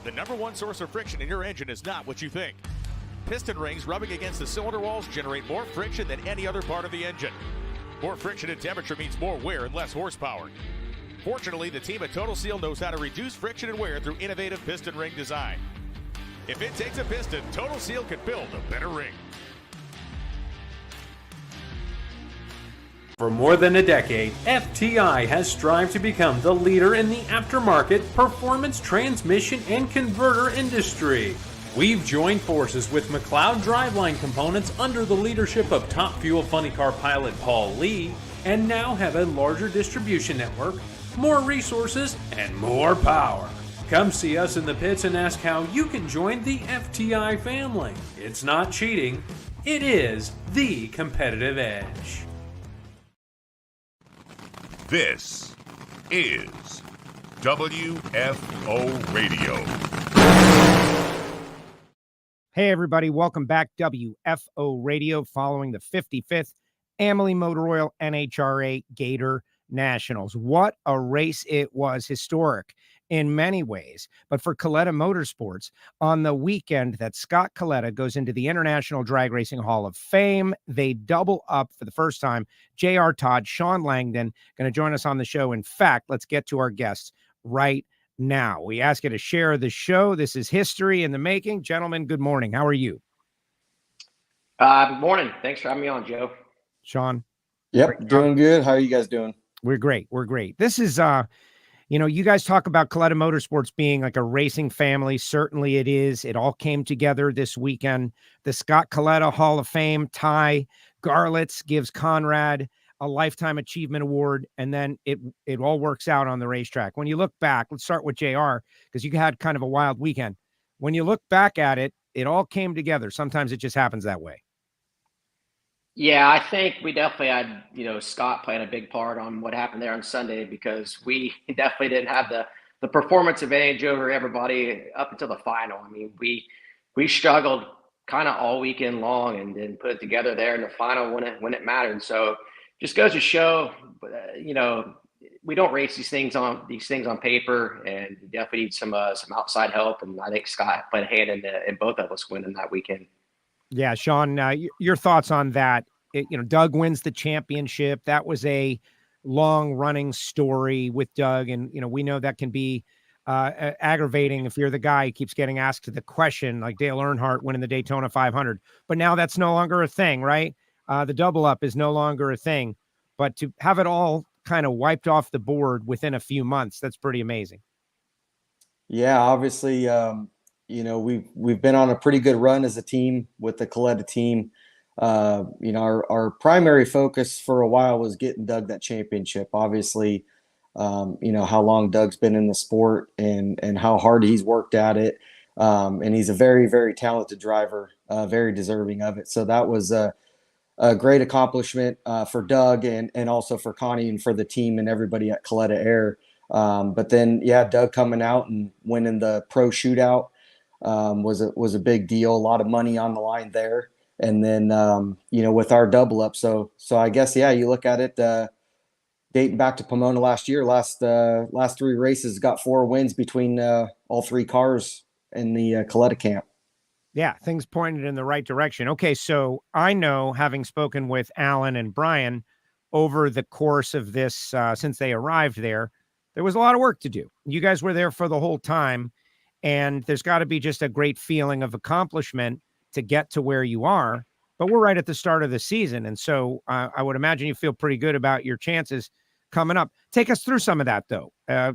The #1 source of friction in your engine is not what you think. Piston rings rubbing against the cylinder walls generate more friction than any other part of the engine. More friction and temperature means more wear and less horsepower. Fortunately, the team at Total Seal knows how to reduce friction and wear through innovative piston ring design. If it takes a piston, Total Seal can build a better ring. For more than a decade, FTI has strived to become the leader in the aftermarket performance transmission and converter industry. We've joined forces with McLeod Driveline Components under the leadership of Top Fuel Funny Car pilot Paul Lee, and now have a larger distribution network, more resources, and more power. Come see us in the pits and ask how you can join the FTI family. It's not cheating, it is the competitive edge. This is WFO Radio. Hey everybody, welcome back. WFO Radio following the 55th Amalie Oil NHRA Gatornationals. What a race it was, historic in many ways. But for Kalitta Motorsports, on the weekend that Scott Kalitta goes into the International Drag Racing Hall of Fame, they double up for the first time. J.R. Todd, Shawn Langdon, going to join us on the show. In fact, let's get to our guests right now. We ask you to share the show. This is history in the making. Gentlemen, good morning. How are you? Good morning. Thanks for having me on, Joe. Shawn? Yep, doing good. How are you guys doing? We're great. We're great. This is, you guys talk about Kalitta Motorsports being like a racing family. Certainly it is. It all came together this weekend. The Scott Kalitta Hall of Fame tie. Garlitz gives Conrad a Lifetime Achievement Award, and then it all works out on the racetrack. When you look back, let's start with JR, because you had kind of a wild weekend. When you look back at it, it all came together. Sometimes it just happens that way. Yeah, I think we definitely had, Scott playing a big part on what happened there on Sunday, because we definitely didn't have the performance advantage over everybody up until the final. I mean, we struggled kind of all weekend long and then put it together there in the final when it mattered. So just goes to show, we don't race these things on paper, and we definitely need some outside help. And I think Scott played a hand in both of us winning that weekend. Yeah, Shawn, your thoughts on that? Doug wins the championship. That was a long-running story with Doug, and we know that can be aggravating if you're the guy who keeps getting asked the question, like Dale Earnhardt winning the Daytona 500. But now that's no longer a thing, right? The double up is no longer a thing. But to have it all kind of wiped off the board within a few months, that's pretty amazing. Yeah, obviously. We've been on a pretty good run as a team with the Kalitta team. Our primary focus for a while was getting Doug that championship. Obviously, how long Doug's been in the sport and how hard he's worked at it. And he's a very, very talented driver, very deserving of it. So that was a great accomplishment for Doug and also for Connie and for the team and everybody at Kalitta Air. But then, Doug coming out and winning the pro shootout was a big deal. A lot of money on the line there. And then, with our double up. So I guess, you look at it, dating back to Pomona last year, last 3 races got 4 wins between all 3 cars in the Kalitta camp. Yeah, things pointed in the right direction. Okay, so I know, having spoken with Alan and Brian over the course of this, since they arrived there was a lot of work to do. You guys were there for the whole time, and there's got to be just a great feeling of accomplishment to get to where you are. But we're right at the start of the season, and so I would imagine you feel pretty good about your chances coming up. Take us through some of that, though.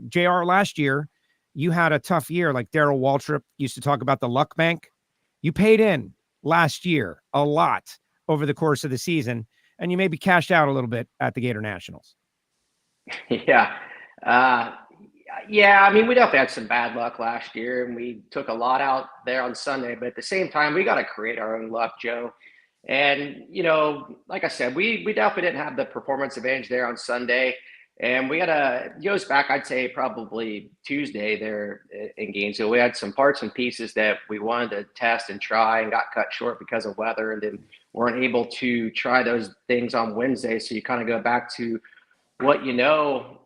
JR, last year, you had a tough year. Like Darrell Waltrip used to talk about the luck bank. You paid in last year a lot over the course of the season, and you maybe cashed out a little bit at the Gatornationals. Yeah. I mean, we definitely had some bad luck last year, and we took a lot out there on Sunday. But at the same time, we got to create our own luck, Joe. And, like I said, we definitely didn't have the performance advantage there on Sunday. And we had it goes back, I'd say, probably Tuesday there in Gainesville. We had some parts and pieces that we wanted to test and try and got cut short because of weather, and then weren't able to try those things on Wednesday. So you kind of go back to what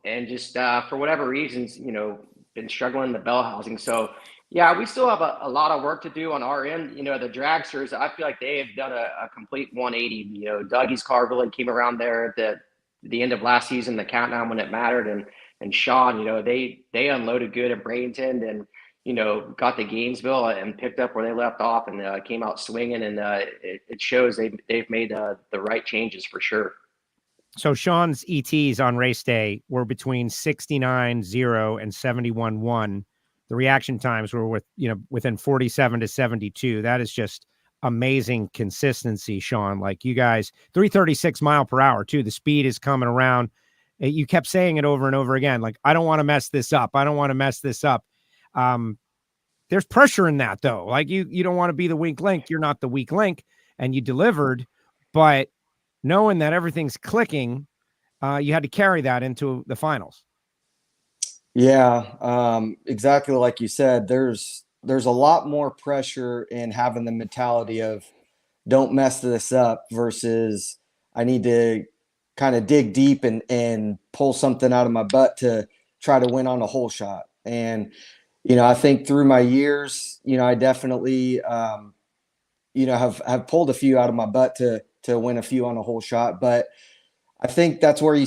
and just for whatever reasons, been struggling in the bell housing. So Yeah, we still have a lot of work to do on our end. The dragsters, I feel like they have done a complete 180. Dougie's car really came around there at the end of last season, the countdown when it mattered. And Shawn, they unloaded good at Bradenton and, got to Gainesville and picked up where they left off and came out swinging. And it shows they've made the right changes for sure. So Shawn's ETs on race day were between 69-0 and 71-1. The reaction times were within 47 to 72. That is just amazing consistency, Shawn. Like you guys, 336 mile per hour too. The speed is coming around. You kept saying it over and over again. Like, I don't want to mess this up. I don't want to mess this up. There's pressure in that though. Like you don't want to be the weak link. You're not the weak link, and you delivered, but knowing that everything's clicking, you had to carry that into the finals. Yeah, exactly like you said. There's a lot more pressure in having the mentality of don't mess this up versus I need to kind of dig deep and pull something out of my butt to try to win on a hole shot. And I think through my years, I definitely have pulled a few out of my butt to win a few on a hole shot, but I think that's where you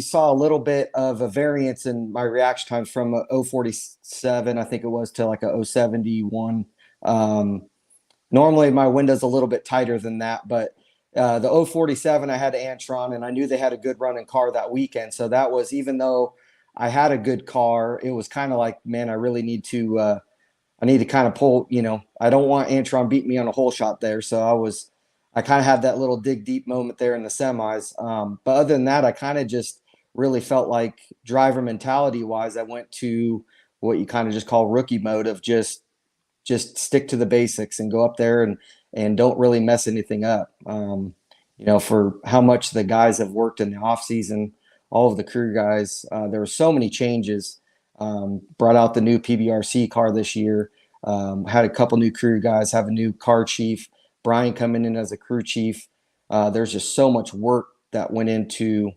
saw a little bit of a variance in my reaction times from a 047, I think it was, to like a 071. Normally my window's a little bit tighter than that, but the 047 I had Antron, and I knew they had a good running car that weekend. So that was, even though I had a good car, it was kind of like, man, I really need to kind of pull, I don't want Antron beat me on a hole shot there. So I kind of had that little dig deep moment there in the semis. But other than that, I kind of just really felt like driver mentality wise, I went to what you kind of just call rookie mode of just stick to the basics and go up there and don't really mess anything up. For how much the guys have worked in the off season, all of the crew guys, there were so many changes. Brought out the new PBRC car this year. Had a couple new crew guys, have a new car chief. Brian coming in as a crew chief. There's just so much work that went into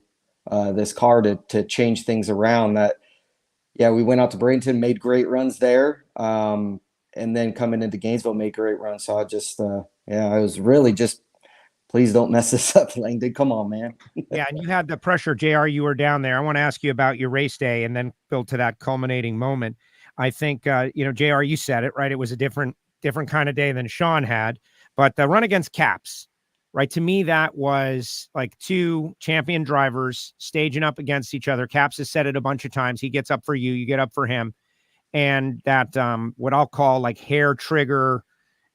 this car to change things around that. Yeah, we went out to Bradenton, made great runs there. And then coming into Gainesville, made great runs. So I just, I was really just, please don't mess this up, Langdon. Come on, man. Yeah, and you had the pressure, JR. You were down there. I want to ask you about your race day and then build to that culminating moment. I think, JR, you said it, right? It was a different kind of day than Shawn had. But the run against Caps, right? To me, that was like two champion drivers staging up against each other. Caps has said it a bunch of times. He gets up for you, you get up for him. And that what I'll call like hair trigger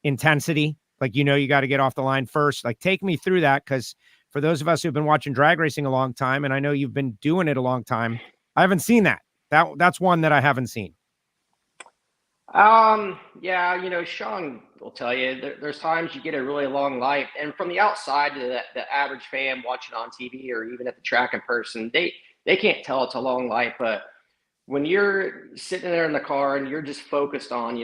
intensity. Like, you got to get off the line first. Like, take me through that, because for those of us who've been watching drag racing a long time, and I know you've been doing it a long time, I haven't seen that. That's one that I haven't seen. Yeah, Shawn will tell you there's times you get a really long light, and from the outside, the average fan watching on TV or even at the track in person, they can't tell it's a long light. But when you're sitting there in the car and you're just focused on,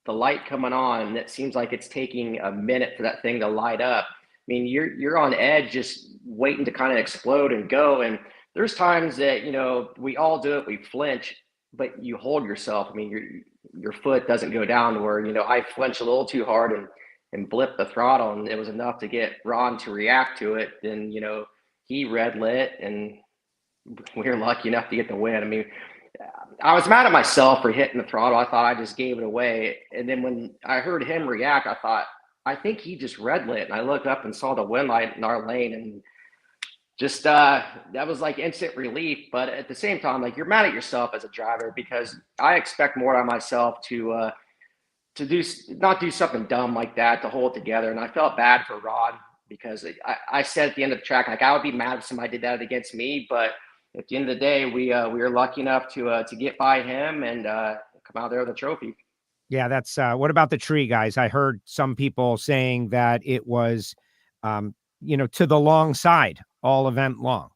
the light coming on, and it seems like it's taking a minute for that thing to light up. I mean, you're on edge, just waiting to kind of explode and go. And there's times that, we all do it, we flinch, but you hold yourself. I mean, your foot doesn't go down to where, I flinched a little too hard and blipped the throttle, and it was enough to get Ron to react to it. Then, he red lit, and we were lucky enough to get the win. I mean, I was mad at myself for hitting the throttle. I thought I just gave it away. And then when I heard him react, I thought, I think he just red lit. And I looked up and saw the wind light in our lane, and just that was like instant relief. But at the same time, like, you're mad at yourself as a driver, because I expect more out of myself to not do something dumb like that, to hold it together. And I felt bad for Rod, because I said at the end of the track, like, I would be mad if somebody did that against me, but at the end of the day, we were lucky enough to get by him and come out there with a trophy. Yeah, that's what about the tree, guys? I heard some people saying that it was, to the long side all event long.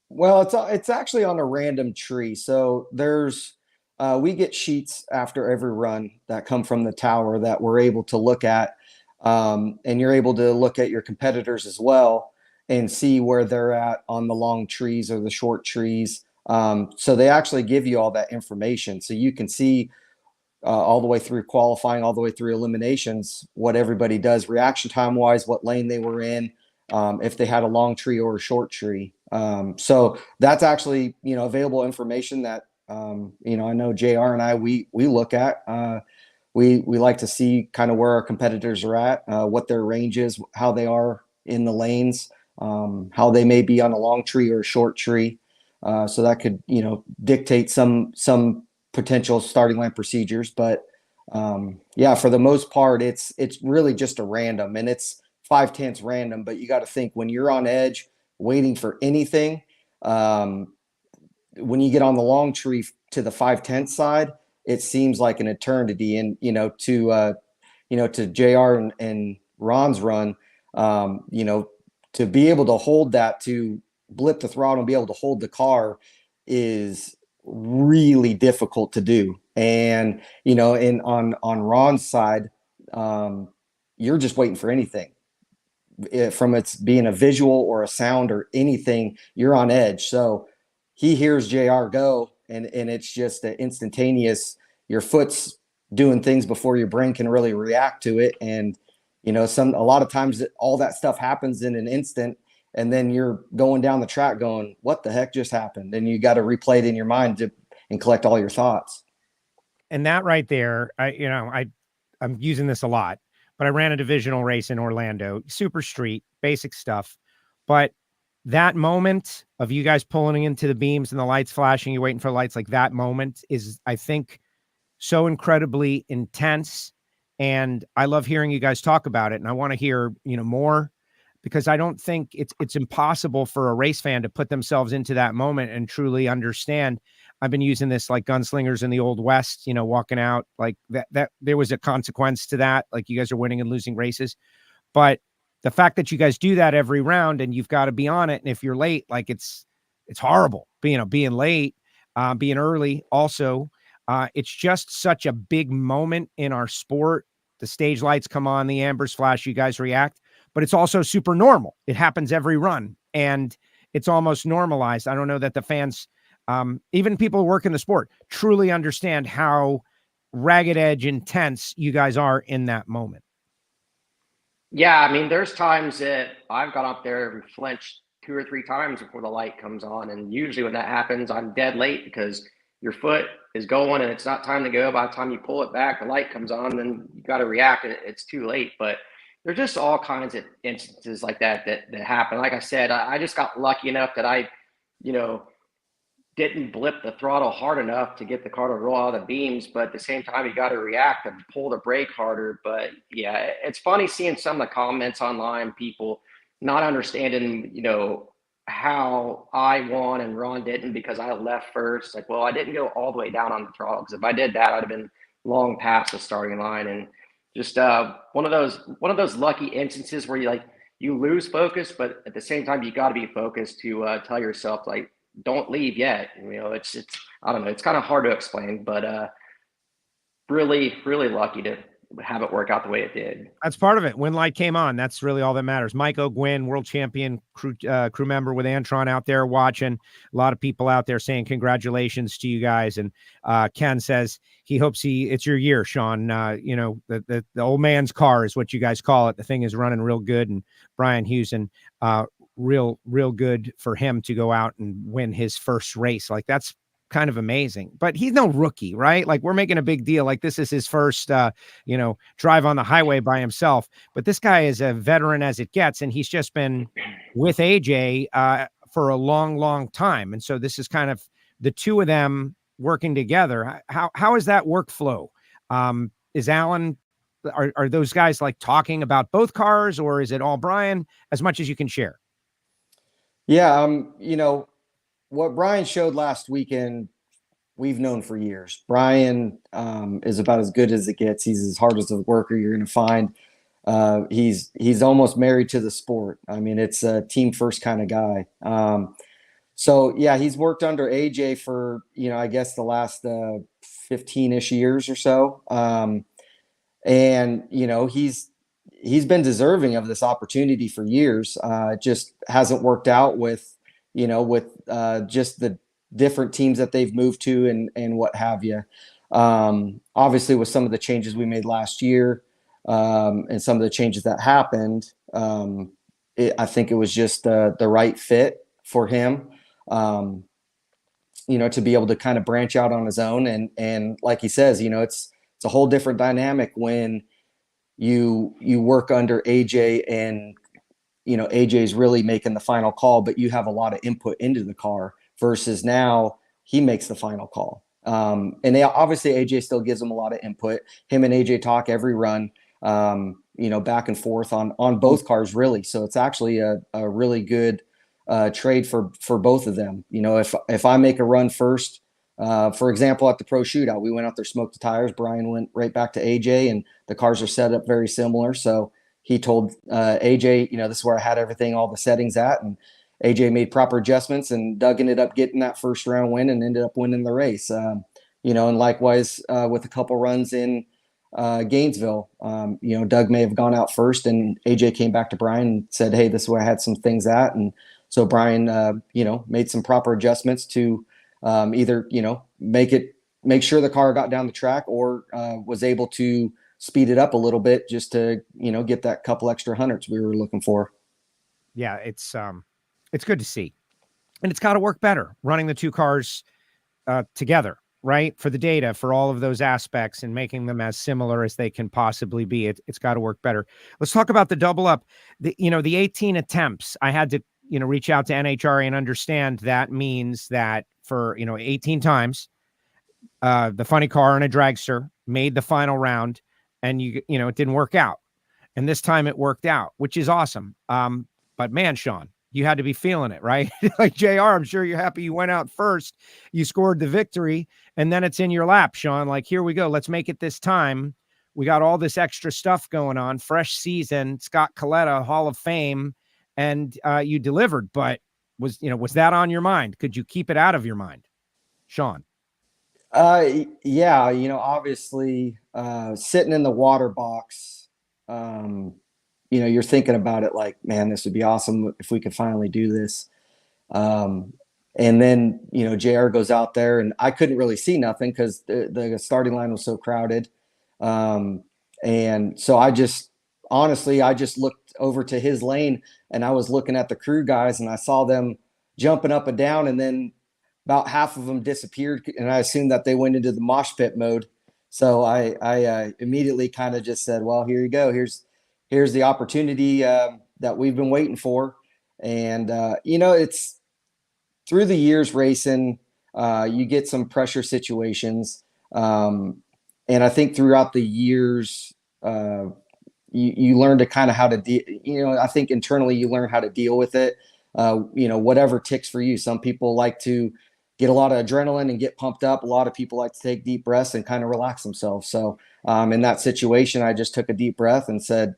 Well, it's actually on a random tree. So there's we get sheets after every run that come from the tower that we're able to look at, and you're able to look at your competitors as well and see where they're at on the long trees or the short trees. So they actually give you all that information, so you can see all the way through qualifying, all the way through eliminations, what everybody does reaction time wise, what lane they were in, if they had a long tree or a short tree. So that's actually, available information that, I know JR and I, we look at. We like to see kind of where our competitors are at, what their range is, how they are in the lanes, how they may be on a long tree or a short tree. So that could, dictate some potential starting line procedures. But for the most part, it's really just a random, and it's 5/10 random. But you got to think, when you're on edge waiting for anything, when you get on the long tree to the 5/10 side, it seems like an eternity. And to JR and Ron's run, to be able to hold that, to blip the throttle and be able to hold the car is really difficult to do. And on Ron's side, you're just waiting for anything. From it's being a visual or a sound or anything, you're on edge. So he hears JR go, and it's just an instantaneous, your foot's doing things before your brain can really react to it. And a lot of times all that stuff happens in an instant, and then you're going down the track going, what the heck just happened? And you got to replay it in your mind and collect all your thoughts. And that right there, I'm using this a lot, but I ran a divisional race in Orlando, super street, basic stuff. But that moment of you guys pulling into the beams and the lights flashing, you're waiting for lights, like that moment is, I think, so incredibly intense. And I love hearing you guys talk about it. And I want to hear, more, because I don't think it's impossible for a race fan to put themselves into that moment and truly understand. I've been using this like gunslingers in the Old West, walking out like that there was a consequence to that. Like, you guys are winning and losing races, but the fact that you guys do that every round and you've got to be on it. And if you're late, like it's horrible being late, being early. Also, it's just such a big moment in our sport. The stage lights come on, the ambers flash, you guys react, but it's also super normal. It happens every run, and it's almost normalized. I don't know that the fans, even people who work in the sport, truly understand how ragged edge intense you guys are in that moment. Yeah, I mean, there's times that I've gone up there and flinched 2 or 3 times before the light comes on. And usually when that happens, I'm dead late, because your foot is going and it's not time to go. By the time you pull it back, the light comes on, and then you got to react, and it's too late. But there's just all kinds of instances like that happen. Like I said, I just got lucky enough that I, didn't blip the throttle hard enough to get the car to roll out of the beams. But at the same time, you got to react and pull the brake harder. But yeah, it's funny seeing some of the comments online, people not understanding, how I won and Ron didn't because I left first. Like, well, I didn't go all the way down on the throttle, because if I did that, I'd have been long past the starting line. And just one of those lucky instances where you lose focus, but at the same time, you got to be focused to tell yourself, like, don't leave yet. It's I don't know. It's kind of hard to explain, but really, really lucky to have it work out the way it did. That's part of it. When light came on, that's really all that matters. Mike O'Gwyn, world champion crew member with Antron, out there watching. A lot of people out there saying congratulations to you guys. And Ken says he hopes it's your year, Shawn. The old man's car is what you guys call it. The thing is running real good. And Brian Hewson, real good for him to go out and win his first race. Like, that's kind of amazing. But he's no rookie, right? Like, we're making a big deal like this is his first drive on the highway by himself. But this guy is a veteran as it gets, and he's just been with AJ for a long time. And so this is kind of the two of them working together. How is that workflow? Is Alan, are those guys like talking about both cars, or is it all Brian? As much as you can share. Yeah, what Brian showed last weekend, we've known for years. Brian is about as good as it gets. He's as hard as a worker you're going to find. He's almost married to the sport. I mean, it's a team first kind of guy. So yeah, he's worked under AJ for, I guess the last 15-ish years or so. And he's been deserving of this opportunity for years. It just hasn't worked out with just the different teams that they've moved to and what have you. Obviously, with some of the changes we made last year and some of the changes that happened, I think it was just the right fit for him, to be able to kind of branch out on his own. And like he says, it's a whole different dynamic when you work under AJ and, AJ's really making the final call, but you have a lot of input into the car versus now he makes the final call. And obviously AJ still gives him a lot of input. Him and AJ talk every run, back and forth on both cars, really. So it's actually a really good trade for both of them. If I make a run first, for example, at the pro shootout, we went out there, smoked the tires. Brian went right back to AJ, and the cars are set up very similar. So he told AJ, this is where I had everything, all the settings at, and AJ made proper adjustments, and Doug ended up getting that first round win and ended up winning the race. And likewise with a couple runs in Gainesville, Doug may have gone out first, and AJ came back to Brian and said, hey, this is where I had some things at. And so Brian, made some proper adjustments to either, make sure the car got down the track, or was able to speed it up a little bit just to, get that couple extra hundreds we were looking for. Yeah, it's good to see. And it's got to work better running the two cars together, right? For the data, for all of those aspects, and making them as similar as they can possibly be. It's got to work better. Let's talk about the double up. The 18 attempts. I had to, reach out to NHRA and understand that means that for, 18 times, the funny car and a dragster made the final round, and it didn't work out. And this time it worked out, which is awesome. But man, Shawn, you had to be feeling it, right? Like J.R., I'm sure you're happy you went out first. You scored the victory, and then it's in your lap, Shawn. Like, here we go. Let's make it this time. We got all this extra stuff going on. Fresh season, Scott Kalitta, Hall of Fame, and you delivered. But was that on your mind? Could you keep it out of your mind, Shawn? Yeah, obviously sitting in the water box, you're thinking about it like, man, this would be awesome if we could finally do this. And then, JR goes out there, and I couldn't really see nothing because the starting line was so crowded. And so I just looked over to his lane, and I was looking at the crew guys, and I saw them jumping up and down, and then about half of them disappeared, and I assumed that they went into the mosh pit mode. So I immediately kind of just said, well, here you go. Here's the opportunity that we've been waiting for. And, it's through the years racing, you get some pressure situations. And I think throughout the years, you learn to kind of how to, I think internally you learn how to deal with it. Whatever ticks for you. Some people like to get a lot of adrenaline and get pumped up. A lot of people like to take deep breaths and kind of relax themselves. So in that situation, I just took a deep breath and said,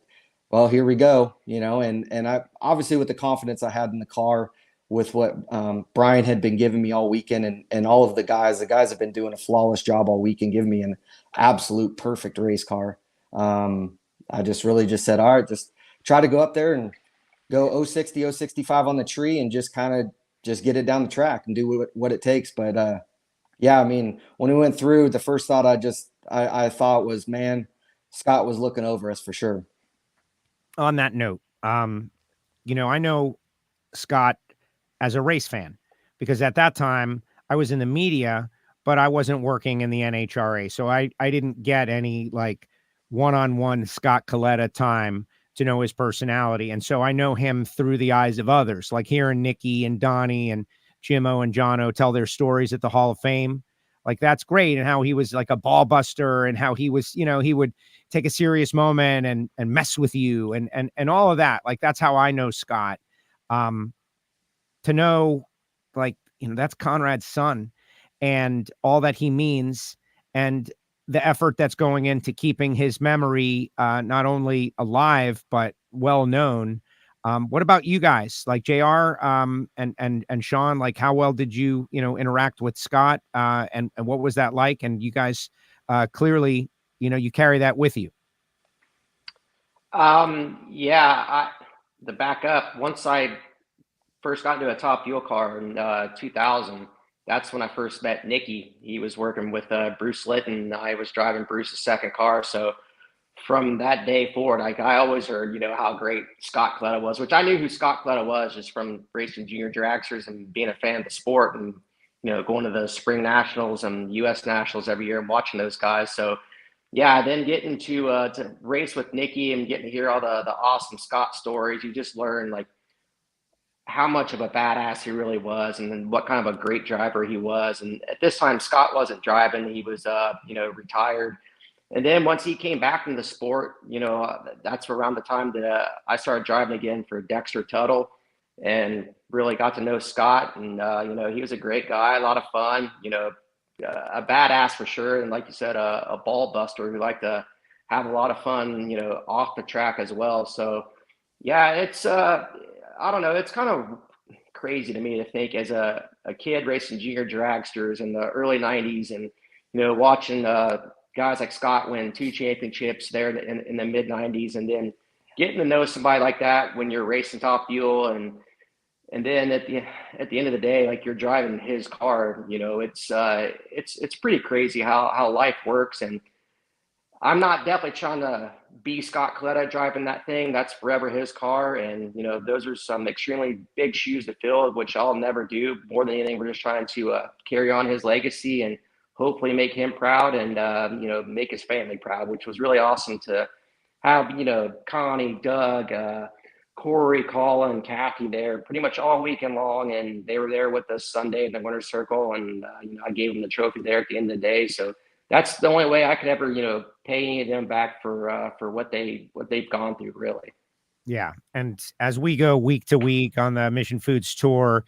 well, here we go, and I obviously, with the confidence I had in the car, with what Brian had been giving me all weekend, and all of the guys have been doing a flawless job all weekend, giving me an absolute perfect race car. I just said, all right, just try to go up there and go 060, 065 on the tree, and just kind of just get it down the track and do what it takes. But yeah, I mean, when we went through, the first thought I thought was, man, Scott was looking over us for sure. On that note, I know Scott as a race fan, because at that time I was in the media, but I wasn't working in the NHRA. So I didn't get any like one-on-one Scott Kalitta time to know his personality. And so I know him through the eyes of others, like hearing Nikki and Donnie and Jimmo and Jono tell their stories at the Hall of Fame. Like, that's great. And how he was like a ball buster, and how he was, he would take a serious moment and mess with you and all of that. Like, that's how I know Scott. To know, like, that's Conrad's son, and all that he means, and the effort that's going into keeping his memory not only alive but well known. What about you guys, like JR and Shawn? Like, how well did you interact with Scott, and what was that like? And you guys clearly you carry that with you. Yeah, the backup, once I first got into a Top Fuel car in 2000, that's when I first met Nicky. He was working with Bruce Litton. I was driving Bruce's second car. So from that day forward, I always heard, how great Scott Kalitta was, which I knew who Scott Kalitta was just from racing junior dragsters and being a fan of the sport and, going to the spring nationals and US nationals every year and watching those guys. So yeah, then getting to race with Nicky and getting to hear all the awesome Scott stories, you just learn like how much of a badass he really was and then what kind of a great driver he was. And at this time, Scott wasn't driving. He was, retired. And then once he came back into the sport, that's around the time that I started driving again for Dexter Tuttle and really got to know Scott. And, he was a great guy, a lot of fun, a badass for sure. And like you said, a ball buster who liked to have a lot of fun, off the track as well. So yeah, it's, I don't know, it's kind of crazy to me to think as a kid racing junior dragsters in the early 90s and, watching guys like Scott win 2 championships there in the mid 90s, and then getting to know somebody like that when you're racing top fuel, and then at the end of the day, like you're driving his car, it's pretty crazy how life works. And I'm not definitely trying to be Scott Kalitta driving that thing. That's forever his car, and those are some extremely big shoes to fill, which I'll never do. More than anything, we're just trying to carry on his legacy and hopefully make him proud and, make his family proud, which was really awesome to have, Connie, Doug, Corey, Colin, Kathy there pretty much all weekend long. And they were there with us Sunday in the winner's circle. And, I gave them the trophy there at the end of the day. So that's the only way I could ever, pay any of them back for what they've gone through, really. Yeah. And as we go week to week on the Mission Foods Tour,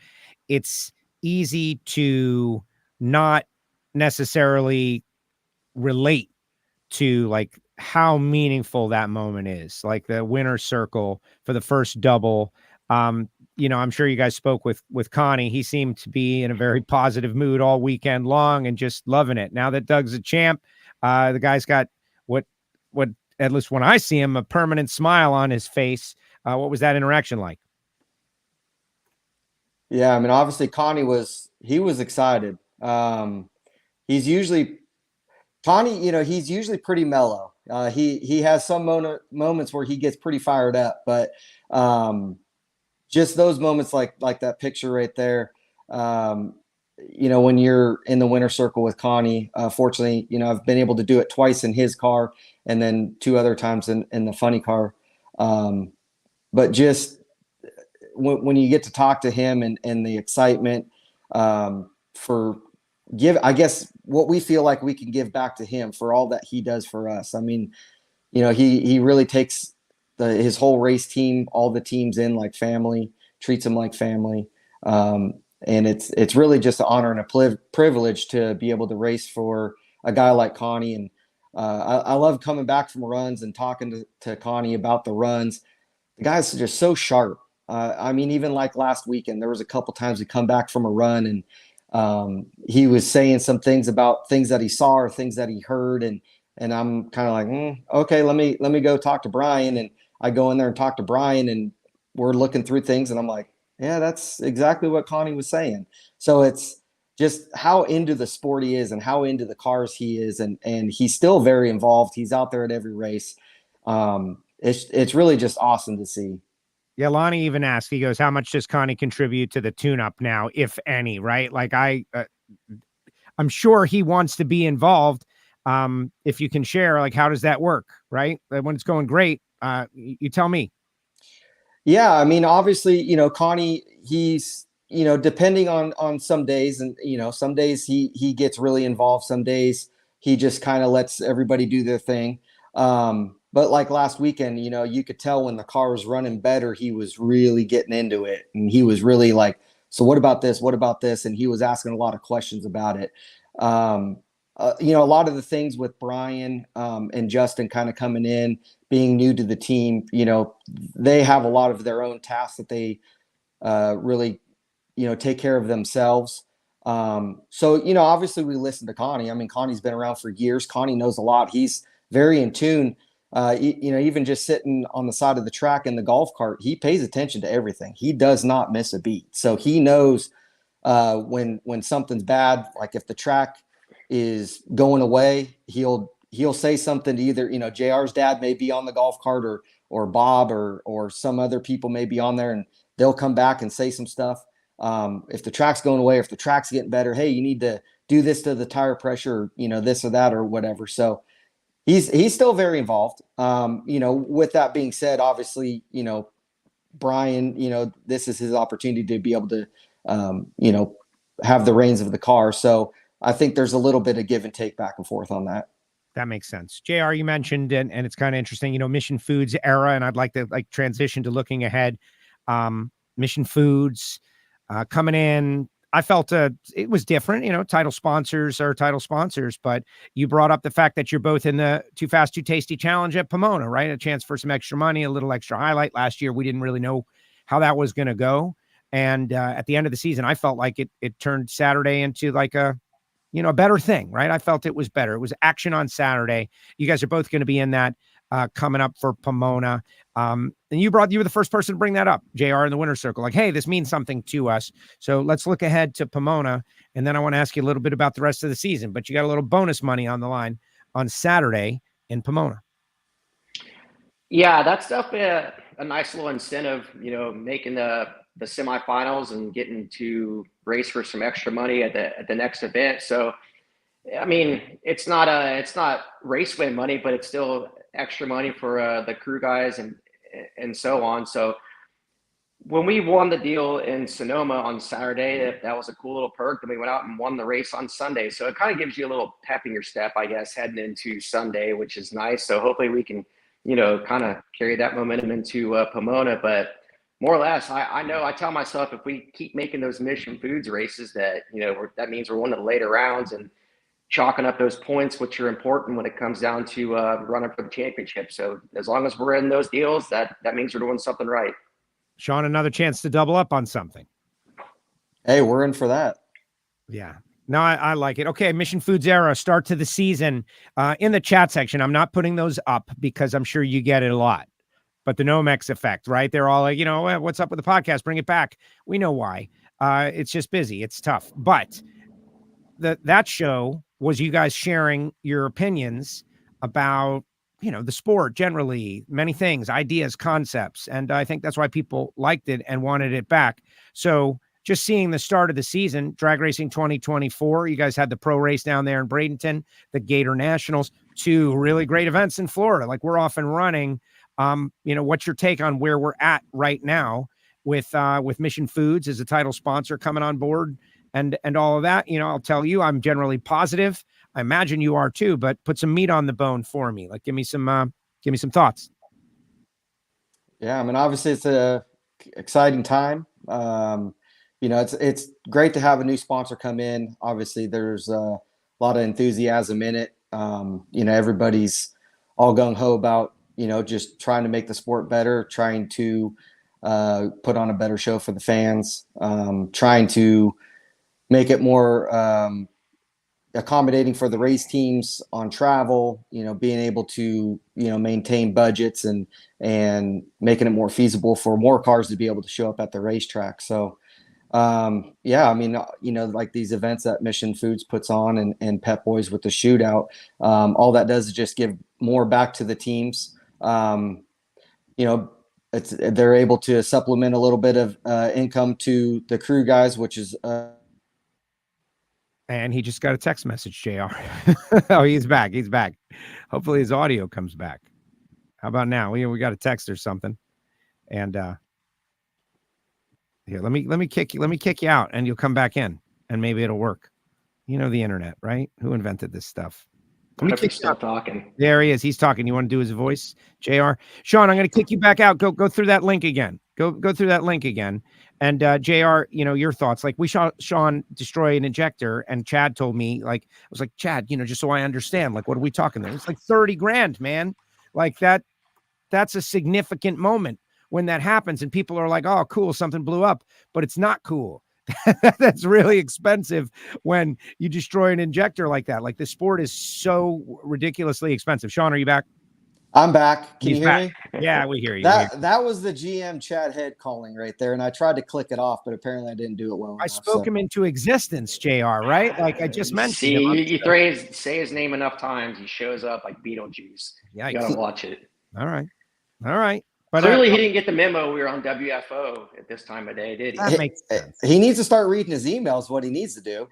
it's easy to not necessarily relate to like how meaningful that moment is, like the winner's circle for the first double. I'm sure you guys spoke with Connie. He seemed to be in a very positive mood all weekend long and just loving it. Now that Doug's a champ, the guy's got what at least when I see him, a permanent smile on his face. What was that interaction like? Yeah, I mean, obviously Connie was excited. He's usually pretty mellow. He has some moments where he gets pretty fired up, but just those moments like that picture right there, when you're in the winner's circle with Connie, fortunately, I've been able to do it twice in his car and then 2 other times in the funny car. But just when you get to talk to him and the excitement I guess what we feel like we can give back to him for all that he does for us. I mean, he really takes his whole race team, all the teams in like family, treats them like family. And it's really just an honor and a privilege to be able to race for a guy like Connie. And I love coming back from runs and talking to Connie about the runs. The guy's just so sharp. I mean, even like last weekend, there was a couple times we come back from a run and he was saying some things about things that he saw or things that he heard. And I'm kind of like, okay, let me go talk to Brian. And I go in there and talk to Brian and we're looking through things. And I'm like, yeah, that's exactly what Connie was saying. So it's just how into the sport he is and how into the cars he is. And he's still very involved. He's out there at every race. It's really just awesome to see. Yeah, Lonnie even asked, he goes, how much does Connie contribute to the tune-up now, if any, right? Like I'm sure he wants to be involved. If you can share, like, how does that work, right? When it's going great, you tell me. Yeah, I mean, obviously, Connie, he's, depending on some days and, some days he gets really involved. Some days he just kind of lets everybody do their thing. But like last weekend, you could tell when the car was running better, he was really getting into it. And he was really like, so what about this? What about this? And he was asking a lot of questions about it. A lot of the things with Brian and Justin kind of coming in, being new to the team, they have a lot of their own tasks that they really, take care of themselves. So, obviously we listen to Connie. I mean, Connie's been around for years. Connie knows a lot. He's very in tune. Even just sitting on the side of the track in the golf cart, he pays attention to everything. He does not miss a beat. So he knows when something's bad, like if the track is going away, he'll say something to either, JR's dad may be on the golf cart or Bob or some other people may be on there, and they'll come back and say some stuff. If the track's going away, if the track's getting better, hey, you need to do this to the tire pressure, this or that or whatever. So he's still very involved. With that being said, obviously, Brian, this is his opportunity to be able to, have the reins of the car. So I think there's a little bit of give and take back and forth on that. That makes sense. JR, you mentioned, and it's kind of interesting, Mission Foods era, and I'd like to transition to looking ahead. Mission Foods coming in, I felt it was different, title sponsors are title sponsors, but you brought up the fact that you're both in the Too Fast, Too Tasty challenge at Pomona, right? A chance for some extra money, a little extra highlight. Last year, we didn't really know how that was going to go. And at the end of the season, I felt like it turned Saturday into like a better thing, right? I felt it was better. It was action on Saturday. You guys are both going to be in that coming up for Pomona. And you were the first person to bring that up, JR, in the winner's circle. Like, hey, this means something to us. So let's look ahead to Pomona. And then I want to ask you a little bit about the rest of the season, but you got a little bonus money on the line on Saturday in Pomona. Yeah, that's definitely a nice little incentive, making the semifinals and getting to race for some extra money at the next event. So, I mean, it's not race win money, but it's still extra money for the crew guys and so on. So when we won the deal in Sonoma on Saturday, that was a cool little perk. Then we went out and won the race on Sunday. So it kind of gives you a little pep in your step, I guess, heading into Sunday, which is nice. So hopefully we can, kind of carry that momentum into Pomona. But more or less, I know I tell myself if we keep making those Mission Foods races that, that means we're one of the later rounds and chalking up those points, which are important when it comes down to running for the championship. So as long as we're in those deals, that means we're doing something right. Shawn, another chance to double up on something. Hey, we're in for that. Yeah. No, I like it. Okay, Mission Foods era, start to the season. In the chat section, I'm not putting those up because I'm sure you get it a lot. But the Nomex effect, right? They're all like, what's up with the podcast? Bring it back. We know why. It's just busy. It's tough. But that show was you guys sharing your opinions about, the sport generally, many things, ideas, concepts. And I think that's why people liked it and wanted it back. So just seeing the start of the season, Drag Racing 2024, you guys had the pro race down there in Bradenton, the Gatornationals, 2 really great events in Florida. Like, we're off and running. What's your take on where we're at right now with Mission Foods as a title sponsor coming on board and all of that? I'll tell you, I'm generally positive. I imagine you are too, but put some meat on the bone for me. Like, give me some thoughts. Yeah. I mean, obviously it's a exciting time. It's great to have a new sponsor come in. Obviously there's a lot of enthusiasm in it. Everybody's all gung ho about, just trying to make the sport better, trying to put on a better show for the fans, trying to make it more accommodating for the race teams on travel, being able to, maintain budgets and making it more feasible for more cars to be able to show up at the racetrack. So, like these events that Mission Foods puts on and Pep Boys with the shootout, all that does is just give more back to the teams. They're able to supplement a little bit of income to the crew guys, which is and he just got a text message, JR. Oh, he's back. Hopefully his audio comes back. How about now? We got a text or something. And here, let me kick you out and you'll come back in and maybe it'll work. The internet, right? Who invented this stuff? Let me stop talking. There he is. He's talking. You want to do his voice, JR? Shawn, I'm going to kick you back out. Go through that link again. Go through that link again. And JR, your thoughts. Like, we saw Shawn destroy an injector, and Chad told me, like, I was like, Chad, just so I understand, like, what are we talking there? It's like $30,000, man. Like that's a significant moment when that happens, and people are like, oh, cool, something blew up, but it's not cool. That's really expensive when you destroy an injector like that. Like, the sport is so ridiculously expensive. Shawn, are you back? I'm back. Can He's you hear back. me? Yeah, we hear you. That was the GM Chad Head calling right there, and I tried to click it off, but apparently I didn't do it well enough. I spoke him into existence, JR, right? Like I just mentioned. See, you say his name enough times, he shows up like Beetlejuice. Yikes. You gotta watch it. All right. But clearly, he didn't get the memo. We were on WFO at this time of day, did he? That makes sense. He needs to start reading his emails. What he needs to do.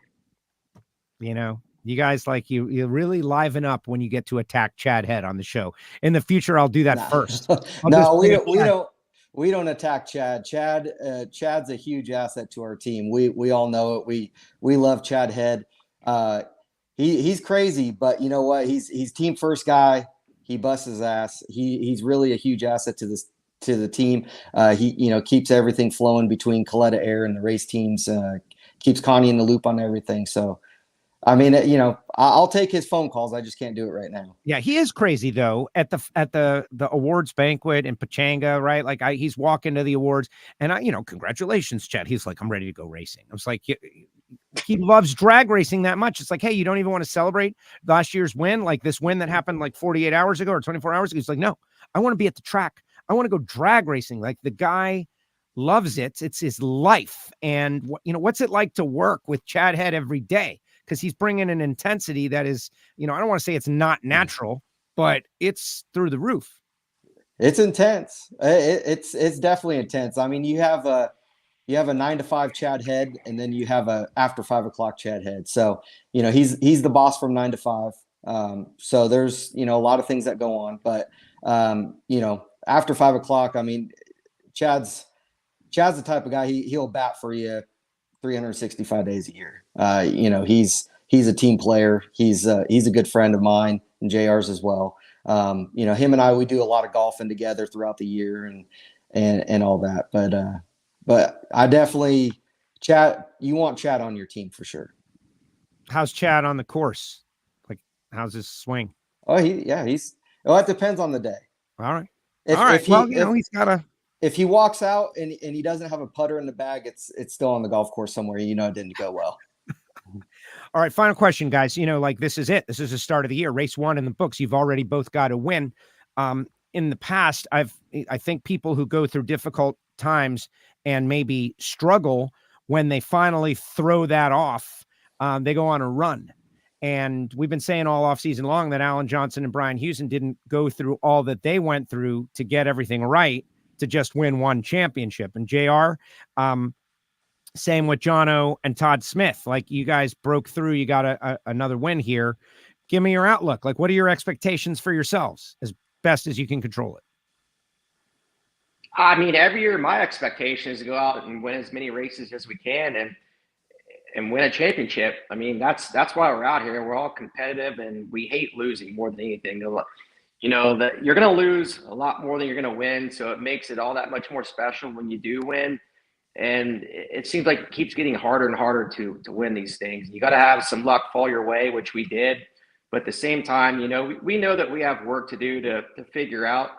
You know, you guys you really liven up when you get to attack Chad Head on the show. In the future, I'll do that first. No, we don't attack Chad. Chad's a huge asset to our team. We all know it. We love Chad Head. He's crazy, but you know what? He's team first guy. He busts his ass. He's really a huge asset to the team. He keeps everything flowing between Kalitta Air and the race teams. Keeps Connie in the loop on everything. So, I mean, I'll take his phone calls. I just can't do it right now. Yeah, he is crazy though. At the awards banquet in Pachanga, right? Like he's walking to the awards, and congratulations, Chad. He's like, I'm ready to go racing. I was like, he loves drag racing that much. It's like, hey, you don't even want to celebrate last year's win, like this win that happened like 48 hours ago or 24 hours ago. He's like, no, I want to be at the track. I want to go drag racing. Like the guy loves it. It's his life. And what's it like to work with Chad Head every day? Because he's bringing an intensity that is, I don't want to say it's not natural, but it's through the roof. It's intense. It's definitely intense. I mean, you have a 9 to 5 Chad Head, and then you have a after 5 o'clock Chad Head. So, he's the boss from 9 to 5. So there's, a lot of things that go on, but, after 5 o'clock, I mean, Chad's the type of guy, he'll bat for you 365 days a year. He's a team player. He's a good friend of mine and JR's as well. Him and we do a lot of golfing together throughout the year and all that. But I definitely you want Chad on your team for sure. How's Chad on the course? Like, how's his swing? Oh, it depends on the day. All right. If he walks out and he doesn't have a putter in the bag, it's still on the golf course somewhere. It didn't go well. All right. Final question, guys. This is it. This is the start of the year. Race 1 in the books. You've already both got a win. In the past, I think people who go through difficult times and maybe struggle when they finally throw that off, they go on a run. And we've been saying all off season long that Alan Johnson and Brian Houston didn't go through all that they went through to get everything right to just win one championship. And JR, same with Jono and Todd Smith. Like, you guys broke through, you got another win here. Give me your outlook. Like, what are your expectations for yourselves as best as you can control it? I mean, every year my expectation is to go out and win as many races as we can and win a championship. I mean, that's why we're out here. We're all competitive and we hate losing more than anything. That you're going to lose a lot more than you're going to win. So it makes it all that much more special when you do win. And it seems like it keeps getting harder and harder to win these things. You got to have some luck fall your way, which we did. But at the same time, we know that we have work to do to figure out,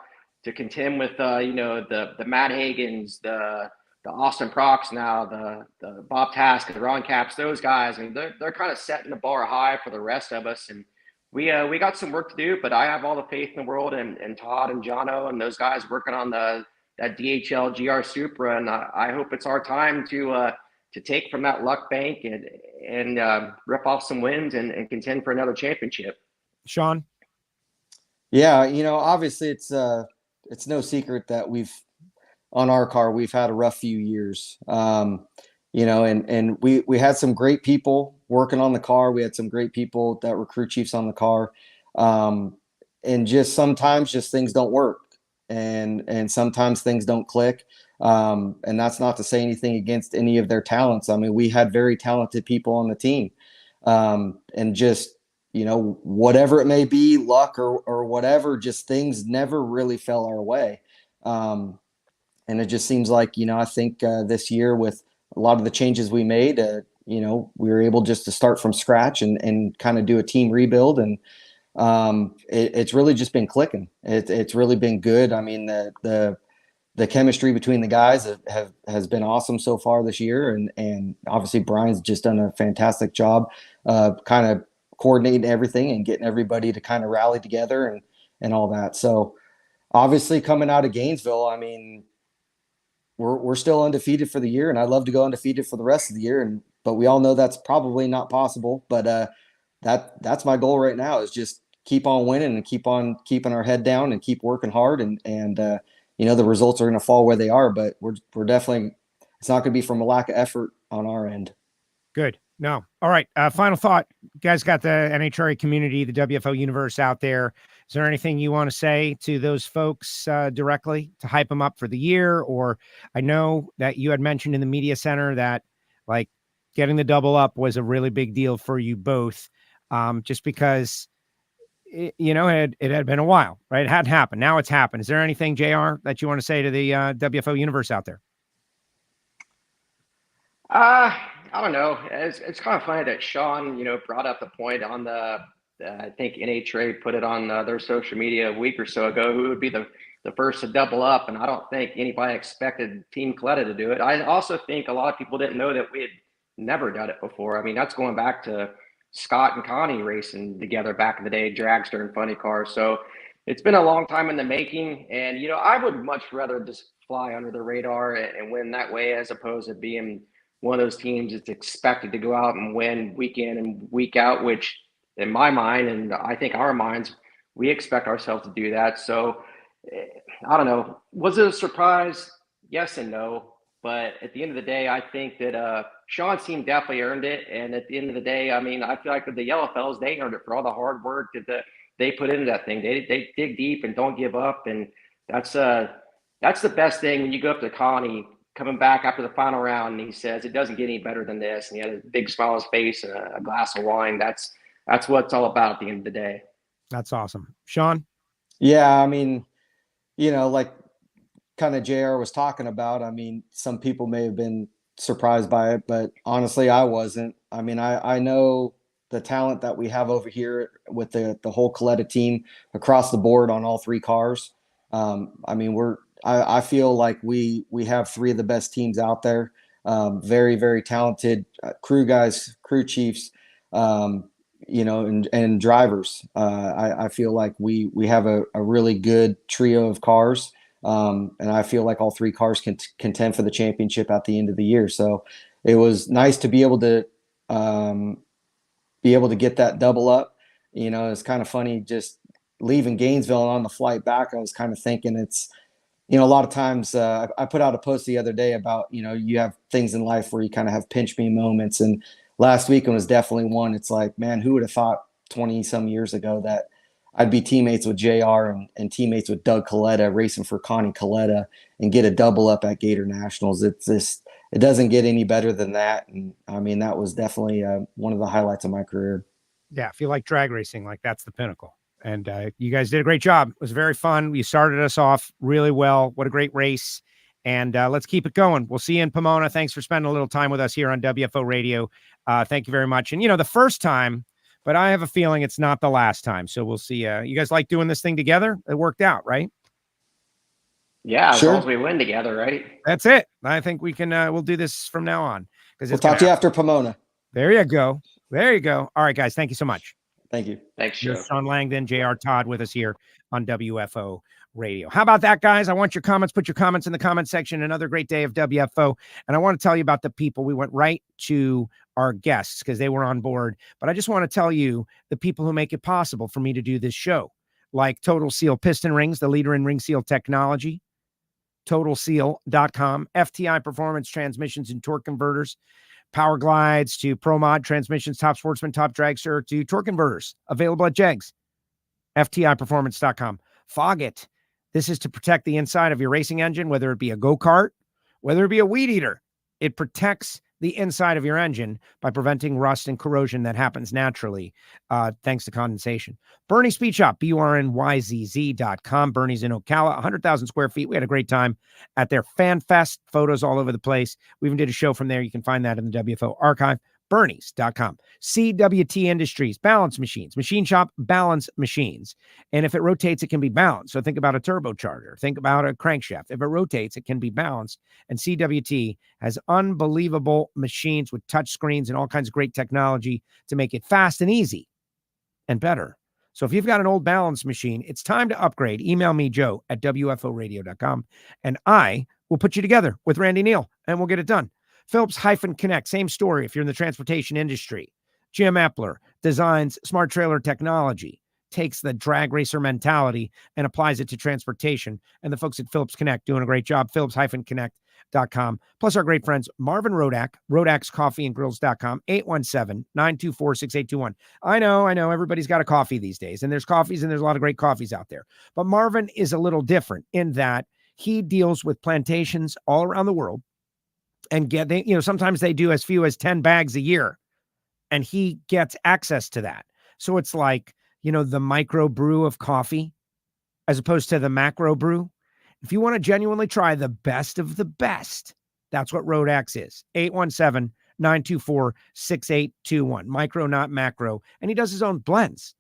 to contend with, the Matt Hagens, the Austin Procks now, the Bob Task, the Ron Caps, those guys. I mean, they're kind of setting the bar high for the rest of us. And we got some work to do, but I have all the faith in the world and Todd and Jono and those guys working on that DHL GR Supra. And I hope it's our time to take from that luck bank and rip off some wins and contend for another championship. Shawn? Yeah, obviously it's no secret that on our car, we've had a rough few years. And we had some great people working on the car. We had some great people that were crew chiefs on the car. And just sometimes things don't work. And sometimes things don't click. And that's not to say anything against any of their talents. I mean, we had very talented people on the team. And just, whatever it may be, luck or whatever, just things never really fell our way. And it just seems like, I think this year with a lot of the changes we made, we were able just to start from scratch and kind of do a team rebuild. And it's really just been clicking. It's really been good. I mean, the chemistry between the guys has been awesome so far this year. And obviously Brian's just done a fantastic job kind of coordinating everything and getting everybody to kind of rally together and all that. So obviously coming out of Gainesville, I mean, we're still undefeated for the year, and I'd love to go undefeated for the rest of the year. But we all know that's probably not possible. But that's my goal right now, is just keep on winning and keep on keeping our head down and keep working hard. And you know, the results are going to fall where they are, but we're definitely, it's not going to be from a lack of effort on our end. Good. No. All right. Final thought. You guys got the NHRA community, the WFO universe out there. Is there anything you want to say to those folks directly to hype them up for the year? Or I know that you had mentioned in the media center that like getting the double up was a really big deal for you both, just because it had been a while, right? It hadn't happened. Now it's happened. Is there anything, JR, that you want to say to the WFO universe out there? I don't know. It's kind of funny that Shawn, brought up the point on I think NHRA put it on their social media a week or so ago, who would be the first to double up. And I don't think anybody expected Team Kalitta to do it. I also think a lot of people didn't know that we had never done it before. I mean, that's going back to Scott and Connie racing together back in the day, dragster and funny cars. So it's been a long time in the making. And, I would much rather just fly under the radar and win that way, as opposed to being one of those teams that's expected to go out and win week in and week out, which in my mind, and I think our minds, we expect ourselves to do that. So I don't know. Was it a surprise? Yes and no. But at the end of the day, I think that Shawn's team definitely earned it. And at the end of the day, I mean, I feel like the Yellow Fellows, they earned it for all the hard work that they put into that thing. They dig deep and don't give up. And that's the best thing when you go up to Connie coming back after the final round and he says, it doesn't get any better than this. And he had a big smile on his face and a glass of wine. That's what it's all about at the end of the day. That's awesome. Shawn? Yeah, I mean, like kind of JR was talking about, I mean, some people may have been surprised by it, but honestly, I wasn't. I mean, I know the talent that we have over here with the whole Kalitta team across the board on all three cars. I mean, I feel like we have three of the best teams out there. Very, very talented crew guys, crew chiefs, and drivers. I feel like we have a really good trio of cars. And I feel like all three cars can contend for the championship at the end of the year. So it was nice to be able to get that double up. It's kind of funny just leaving Gainesville and on the flight back. I was kind of thinking it's, a lot of times I put out a post the other day about, you have things in life where you kind of have pinch me moments. And last weekend was definitely one. It's like, man, who would have thought 20 some years ago that I'd be teammates with JR and teammates with Doug Kalitta racing for Connie Kalitta and get a double up at Gatornationals. It's just, it doesn't get any better than that. And I mean, that was definitely one of the highlights of my career. Yeah. I feel like drag racing, like that's the pinnacle. And you guys did a great job. It was very fun. You started us off really well. What a great race. And let's keep it going. We'll see you in Pomona. Thanks for spending a little time with us here on WFO Radio. Thank you very much. And, the first time, but I have a feeling it's not the last time. So we'll see. You guys like doing this thing together? It worked out, right? Yeah, sure. As long as we win together, right? That's it. I think we can, we'll do this from now on. We'll talk to you after Pomona. There you go. There you go. All right, guys. Thank you so much. Thank you. Thanks, Joe. Shawn Langdon, J.R. Todd with us here on WFO Radio. How about that, guys? I want your comments. Put your comments in the comment section. Another great day of WFO. And I want to tell you about the people. We went right to our guests because they were on board. But I just want to tell you the people who make it possible for me to do this show, like Total Seal Piston Rings, the leader in ring seal technology, TotalSeal.com, FTI Performance Transmissions and Torque Converters, Power Glides to Pro Mod Transmissions, Top Sportsman, Top Dragster to Torque Converters, available at Jegs, FTIperformance.com. Foggit. This is to protect the inside of your racing engine, whether it be a go-kart, whether it be a weed eater. It protects the inside of your engine by preventing rust and corrosion that happens naturally thanks to condensation. Bernie Speed Shop, BURNYZZ.com. Bernie's in Ocala, 100,000 square feet. We had a great time at their Fan Fest. Photos all over the place. We even did a show from there. You can find that in the WFO archive. Bernies.com. CWT Industries, balance machines, machine shop, balance machines. And if it rotates, it can be balanced. So think about a turbocharger. Think about a crankshaft. If it rotates, it can be balanced. And CWT has unbelievable machines with touch screens and all kinds of great technology to make it fast and easy and better. So if you've got an old balance machine, it's time to upgrade. Email me, Joe, at WFOradio.com, and I will put you together with Randy Neal, and we'll get it done. Phillips-Connect, same story if you're in the transportation industry. Jim Epler designs smart trailer technology, takes the drag racer mentality and applies it to transportation. And the folks at Phillips Connect doing a great job, Phillips-Connect.com. Plus our great friends, Marvin Rodak, RodaksCoffeeandGrills.com, 817-924-6821. I know, everybody's got a coffee these days, and there's coffees and there's a lot of great coffees out there. But Marvin is a little different in that he deals with plantations all around the world and sometimes they do as few as 10 bags a year, and he gets access to that. So it's like, the micro brew of coffee as opposed to the macro brew. If you want to genuinely try the best of the best, that's what Rodax is. 817-924-6821. Micro, not macro. And he does his own blends.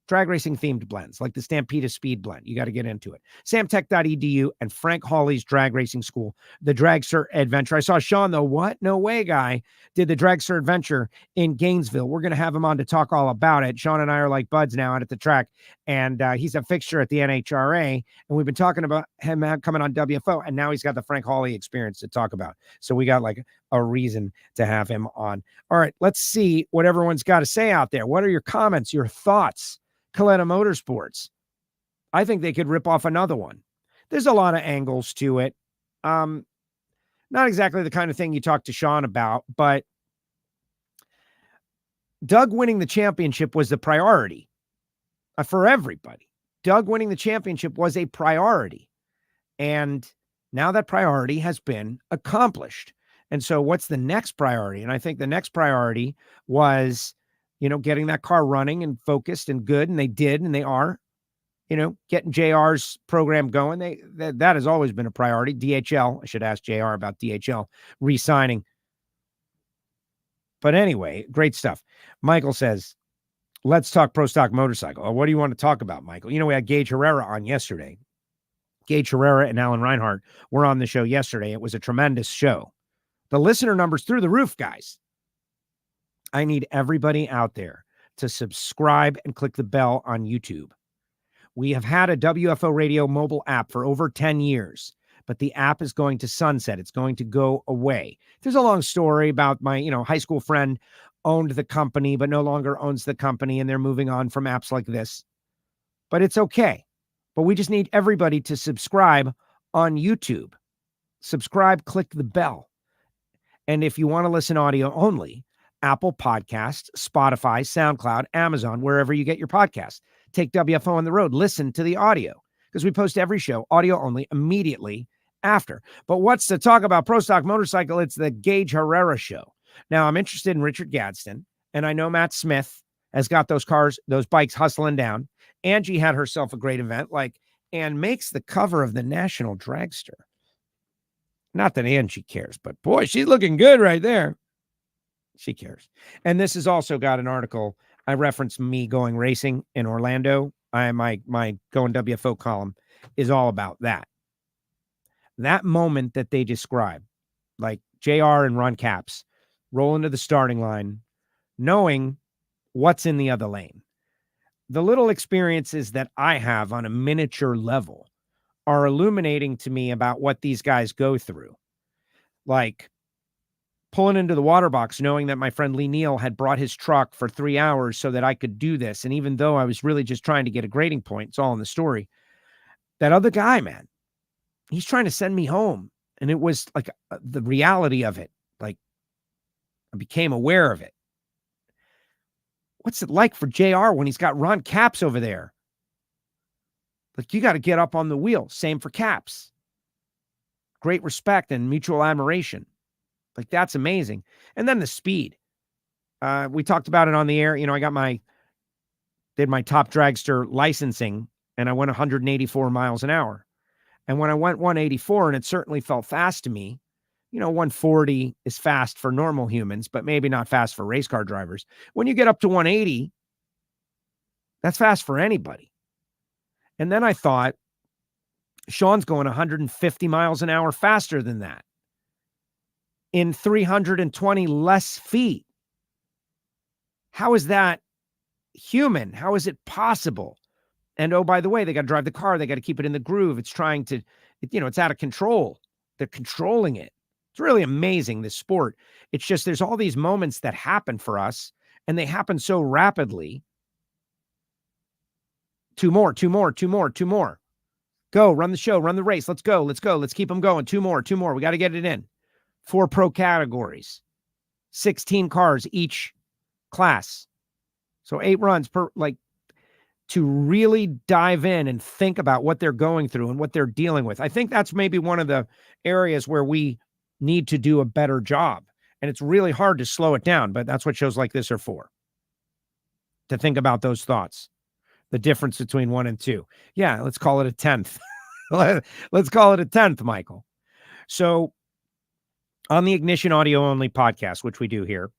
Drag racing themed blends like the Stampede Speed blend. You got to get into it. Samtech.edu and Frank Hawley's Drag Racing School, the Dragster Adventure. I saw Shawn, the what? No way guy, did the Dragster Adventure in Gainesville. We're going to have him on to talk all about it. Shawn and I are like buds now out at the track, and he's a fixture at the NHRA, and we've been talking about him coming on WFO, and now he's got the Frank Hawley experience to talk about. So we got like a reason to have him on. All right, let's see what everyone's got to say out there. What are your comments, your thoughts? Kalitta Motorsports. I think they could rip off another one. There's a lot of angles to it. Not exactly the kind of thing you talk to Shawn about, but Doug winning the championship was the priority for everybody. Doug winning the championship was a priority. And now that priority has been accomplished. And so what's the next priority? And I think the next priority was getting that car running and focused and good. And they did, and they are, getting JR's program going. That has always been a priority. DHL, I should ask JR about DHL re-signing. But anyway, great stuff. Michael says, let's talk Pro Stock Motorcycle. What do you want to talk about, Michael? We had Gage Herrera on yesterday. Gage Herrera and Alan Reinhart were on the show yesterday. It was a tremendous show. The listener numbers through the roof, guys. I need everybody out there to subscribe and click the bell on YouTube. We have had a WFO Radio mobile app for over 10 years, but the app is going to sunset. It's going to go away. There's a long story about my, high school friend owned the company, but no longer owns the company, and they're moving on from apps like this. But it's okay. But we just need everybody to subscribe on YouTube. Subscribe, click the bell. And if you want to listen audio only, Apple Podcasts, Spotify, SoundCloud, Amazon, wherever you get your podcasts. Take WFO on the road. Listen to the audio because we post every show audio only immediately after. But what's to talk about Pro Stock Motorcycle? It's the Gage Herrera show. Now, I'm interested in Richard Gadsden, and I know Matt Smith has got those bikes hustling down. Angie had herself a great event, and makes the cover of the National Dragster. Not that Angie cares, but boy, she's looking good right there. She cares. And this has also got an article. I referenced me going racing in Orlando. My Going WFO column is all about that. That moment that they describe, like JR and Ron Capps roll into the starting line, knowing what's in the other lane. The little experiences that I have on a miniature level are illuminating to me about what these guys go through. Like pulling into the water box, knowing that my friend Lee Neal had brought his truck for 3 hours so that I could do this. And even though I was really just trying to get a grading point, it's all in the story. That other guy, man, he's trying to send me home. And it was like the reality of it. Like I became aware of it. What's it like for JR when he's got Ron Capps over there? Like you got to get up on the wheel. Same for Capps. Great respect and mutual admiration. Like that's amazing. And then the speed. We talked about it on the air. I did my top dragster licensing and I went 184 miles an hour. And when I went 184, and it certainly felt fast to me, 140 is fast for normal humans, but maybe not fast for race car drivers. When you get up to 180, that's fast for anybody. And then I thought, Shawn's going 150 miles an hour faster than that in 320 less feet. How is that human? How is it possible? And oh, by the way, they got to drive the car. They got to keep it in the groove. It's trying to, it's out of control. They're controlling it. It's really amazing, this sport. It's just there's all these moments that happen for us, and they happen so rapidly. Two more. Go, run the show, run the race. Let's go. Let's keep them going. Two more. We got to get it in. 4 pro categories, 16 cars each class. So 8 runs per, to really dive in and think about what they're going through and what they're dealing with. I think that's maybe one of the areas where we need to do a better job. And it's really hard to slow it down, but that's what shows like this are for. To think about those thoughts. The difference between 1 and 2. Yeah, let's call it a 10th. Let's call it a 10th, Michael. So on the Ignition Audio Only podcast, which we do here,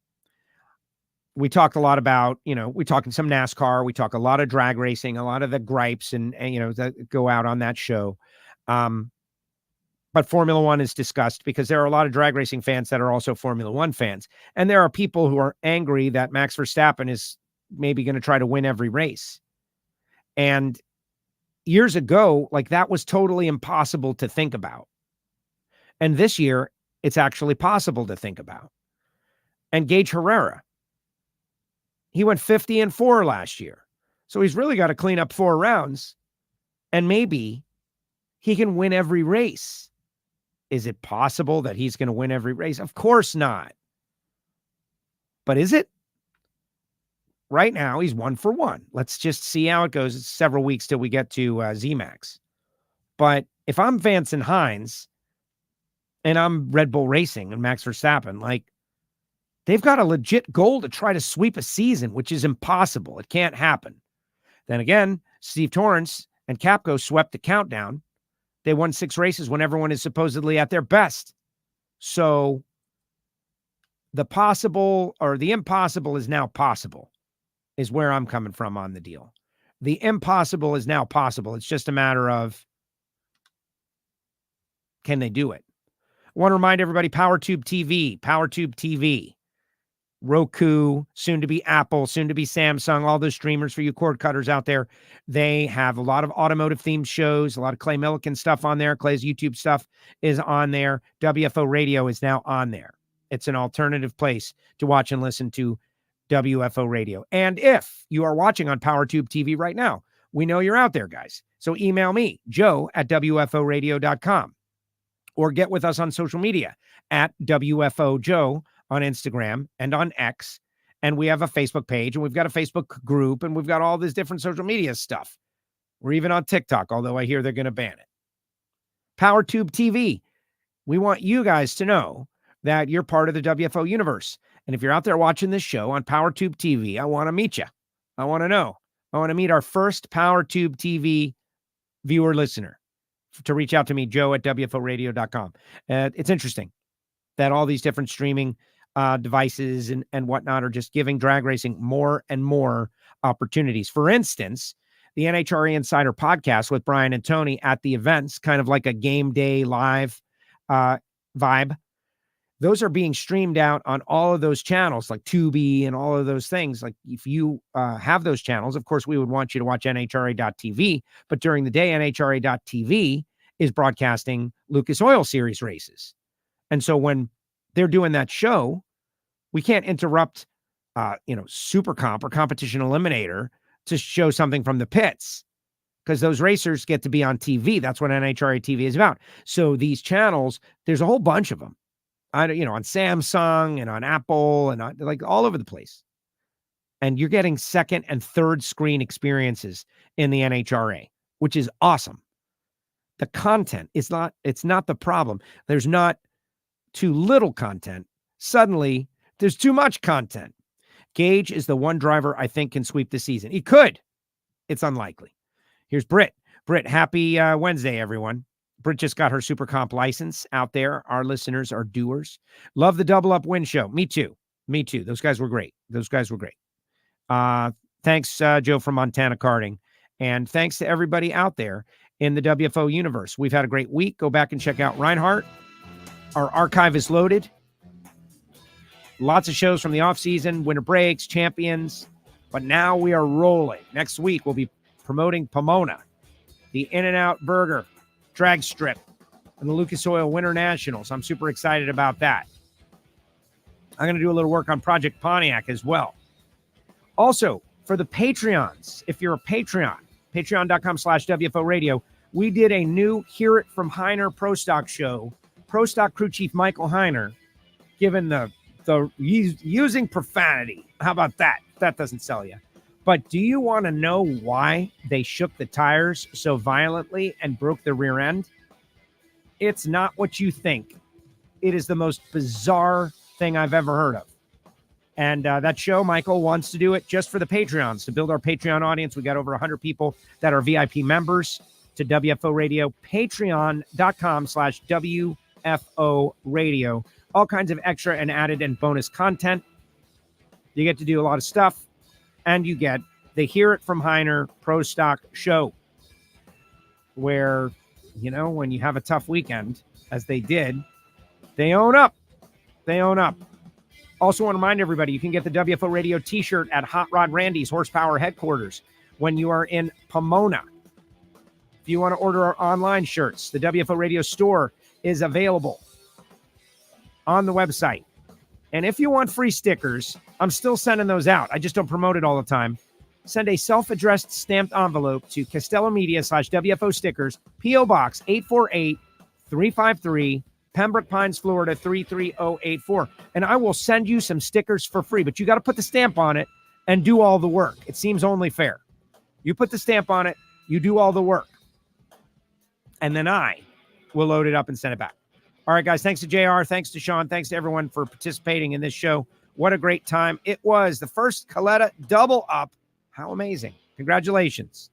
we talked a lot about, we talk in some NASCAR, we talk a lot of drag racing, a lot of the gripes and that go out on that show. But Formula One is discussed because there are a lot of drag racing fans that are also Formula One fans. And there are people who are angry that Max Verstappen is maybe going to try to win every race. And years ago, that was totally impossible to think about. And this year, it's actually possible to think about. And Gage Herrera, he went 50-4 last year. So he's really got to clean up 4 rounds. And maybe he can win every race. Is it possible that he's going to win every race? Of course not. But is it? Right now, he's 1 for 1. Let's just see how it goes. It's several weeks till we get to ZMAX. But if I'm Vance and Hines and I'm Red Bull Racing and Max Verstappen, they've got a legit goal to try to sweep a season, which is impossible. It can't happen. Then again, Steve Torrence and Capco swept the countdown. They won 6 races when everyone is supposedly at their best. So the possible or the impossible is now possible, is where I'm coming from on the deal. The impossible is now possible. It's just a matter of, can they do it? I want to remind everybody, PowerTube TV, Roku, soon to be Apple, soon to be Samsung, all those streamers for you cord cutters out there. They have a lot of automotive themed shows, a lot of Clay Millican stuff on there. Clay's YouTube stuff is on there. WFO Radio is now on there. It's an alternative place to watch and listen to WFO Radio. And if you are watching on PowerTube TV right now, we know you're out there, guys. So email me, joe@wforadio.com, or get with us on social media at WFO Joe on Instagram and on X. And we have a Facebook page, and we've got a Facebook group, and we've got all this different social media stuff. We're even on TikTok, although I hear they're going to ban it. PowerTube TV. We want you guys to know that you're part of the WFO universe. And if you're out there watching this show on PowerTube TV, I want to meet you. I want to know. I want to meet our first PowerTube TV viewer listener. To reach out to me, joe@wforadio.com. It's interesting that all these different streaming devices and whatnot are just giving drag racing more and more opportunities. For instance, the NHRA Insider podcast with Brian and Tony at the events, kind of like a game day live vibe. Those are being streamed out on all of those channels, like Tubi and all of those things. Like if you have those channels, of course, we would want you to watch NHRA.TV. But during the day, NHRA.TV is broadcasting Lucas Oil Series races. And so when they're doing that show, we can't interrupt, Super Comp or Competition Eliminator to show something from the pits, because those racers get to be on TV. That's what NHRA TV is about. So these channels, there's a whole bunch of them. On Samsung and on Apple and on, all over the place. And you're getting second and third screen experiences in the NHRA, which is awesome. The content is it's not the problem. There's not too little content. Suddenly, there's too much content. Gage is the one driver I think can sweep the season. He could. It's unlikely. Here's Britt. Britt, happy Wednesday, everyone. Britt just got her Super Comp license out there. Our listeners are doers. Love the Double Up Win show. Me too. Those guys were great. Thanks, Joe from Montana Karting. And thanks to everybody out there in the WFO universe. We've had a great week. Go back and check out Reinhart. Our archive is loaded. Lots of shows from the offseason, winter breaks, champions, But now we are rolling. Next week, we'll be promoting Pomona, the In-N-Out Burger drag strip, and the Lucas Oil Winter Nationals. I'm super excited about that. I'm going to do a little work on Project Pontiac as well. Also, for the Patreons, if you're a Patreon, patreon.com/WFO Radio, we did a new Hear It From Heiner Pro Stock show. Pro Stock crew chief Michael Heiner, given the using profanity. How about that? That doesn't sell you. But do you want to know why they shook the tires so violently and broke the rear end? It's not what you think. It is the most bizarre thing I've ever heard of. And that show, Michael wants to do it just for the Patreons, to build our Patreon audience. We got over 100 people that are VIP members to WFO Radio, patreon.com/WFO Radio. All kinds of extra and added and bonus content. You get to do a lot of stuff, and you get the Hear It From Heiner Pro Stock show, where, you know, when you have a tough weekend, as they did, they own up. They own up. Also want to remind everybody, you can get the WFO Radio t-shirt at Hot Rod Randy's Horsepower Headquarters when you are in Pomona. If you want to order our online shirts, the WFO Radio store is available on the website. And if you want free stickers, I'm still sending those out. I just don't promote it all the time. Send a self-addressed stamped envelope to Castello Media /WFO stickers, P.O. Box 848-353, Pembroke Pines, Florida 33084. And I will send you some stickers for free, but you got to put the stamp on it and do all the work. It seems only fair. You put the stamp on it, you do all the work, and then I will load it up and send it back. All right, guys, thanks to JR, thanks to Shawn, thanks to everyone for participating in this show. What a great time. It was the first Kalitta double up. How amazing. Congratulations.